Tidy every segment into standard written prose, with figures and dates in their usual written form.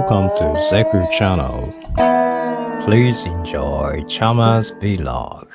Welcome to Zeku channel. Please enjoy Chama's vlog.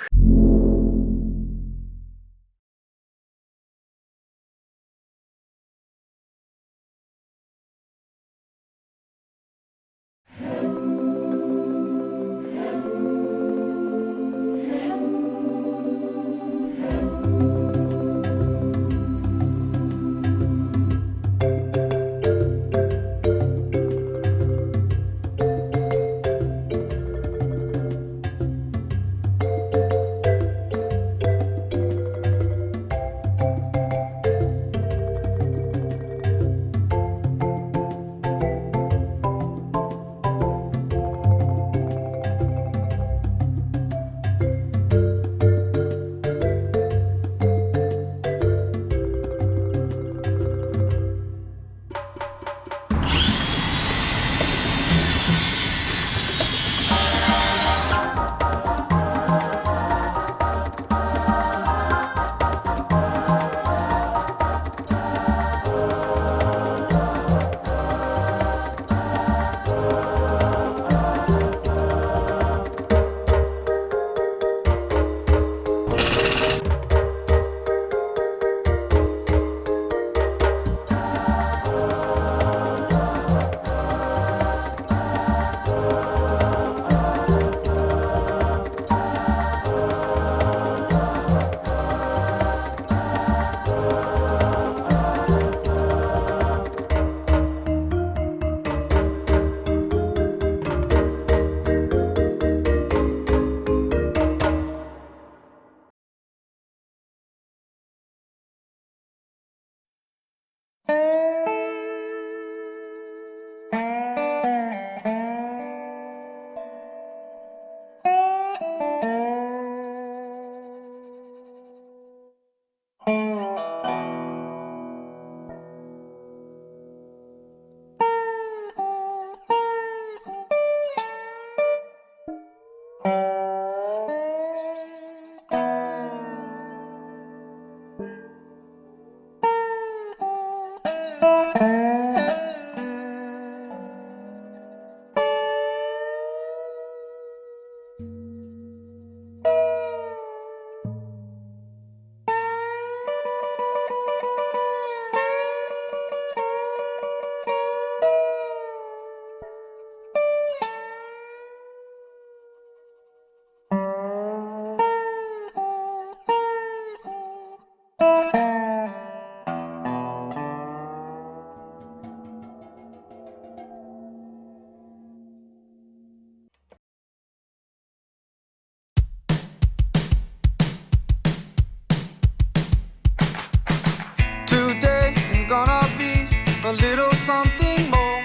Today is gonna be a little something more.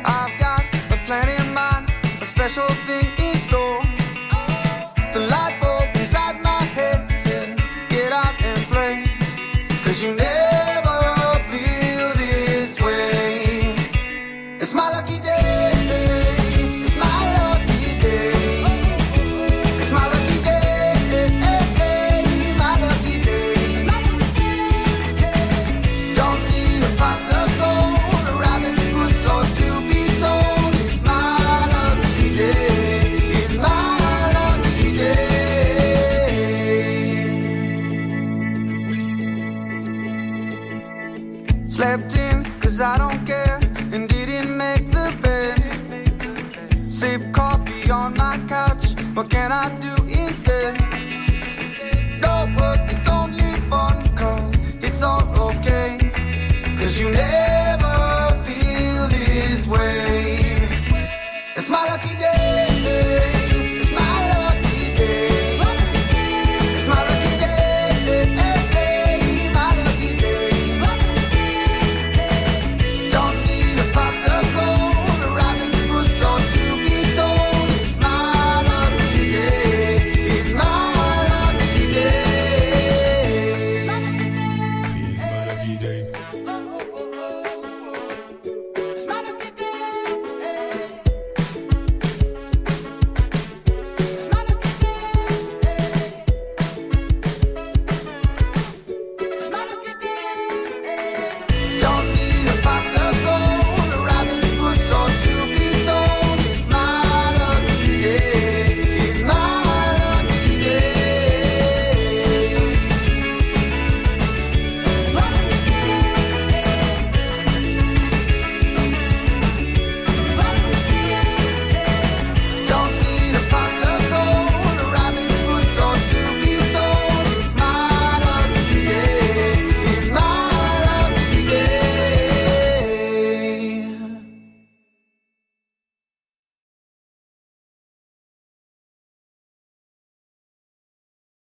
I've got a plan in mind, a special thing in store. The light bulb inside my head says, get out and play, 'cause you never feel this way. It's my lucky day, it's my lucky day. It's my lucky day, my lucky day. Don't need a pot of gold, a rabbit's foot or to be told. It's my lucky day, it's my lucky day. Slept in, 'cause I don't care